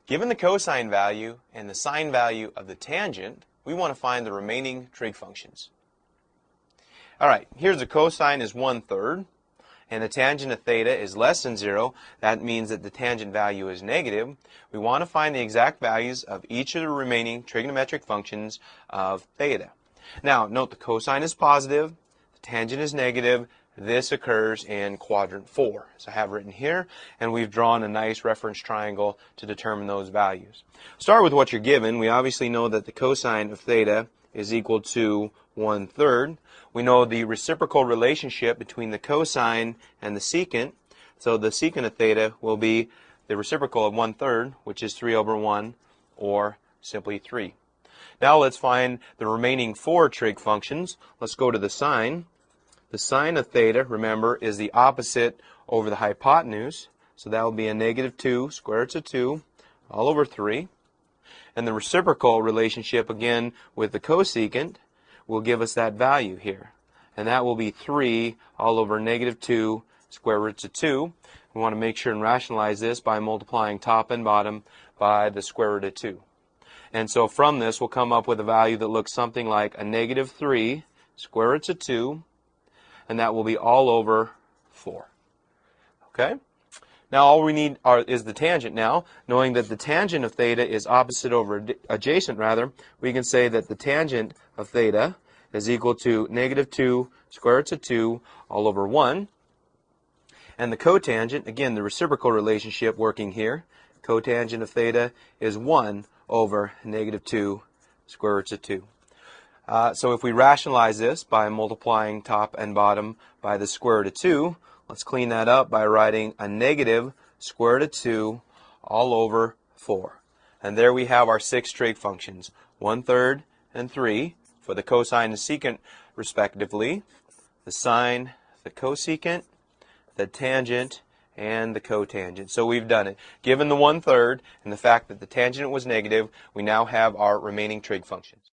Given the cosine value and the sine value of the tangent, we want to find the remaining trig functions. All right, here's the cosine is 1/3, and the tangent of theta is less than 0. That means that the tangent value is negative. We want to find the exact values of each of the remaining trigonometric functions of theta. Now, note the cosine is positive, the tangent is negative. This occurs in quadrant 4. So I have written here, and we've drawn a nice reference triangle to determine those values. Start with what you're given. We obviously know that the cosine of theta is equal to 1/3. We know the reciprocal relationship between the cosine and the secant. So the secant of theta will be the reciprocal of 1/3, which is 3/1, or simply 3. Now let's find the remaining 4 trig functions. Let's go to the sine. The sine of theta, remember, is the opposite over the hypotenuse. So that will be a -2 square root of 2 all over 3. And the reciprocal relationship, again, with the cosecant will give us that value here. And that will be 3 all over -2 square root of 2. We want to make sure and rationalize this by multiplying top and bottom by the square root of 2. And so from this, we'll come up with a value that looks something like a -3 square root of 2, and that will be all over 4. Okay? Now all we need is the tangent now. Knowing that the tangent of theta is opposite over adjacent, we can say that the tangent of theta is equal to -2 square root of 2 all over 1. And the cotangent, again, the reciprocal relationship working here, cotangent of theta is 1 over -2 square root of 2. So if we rationalize this by multiplying top and bottom by the square root of 2, let's clean that up by writing a negative square root of 2 all over 4. And there we have our 6 trig functions, 1/3 and 3 for the cosine and secant respectively, the sine, the cosecant, the tangent, and the cotangent. So we've done it. Given the 1/3 and the fact that the tangent was negative, we now have our remaining trig functions.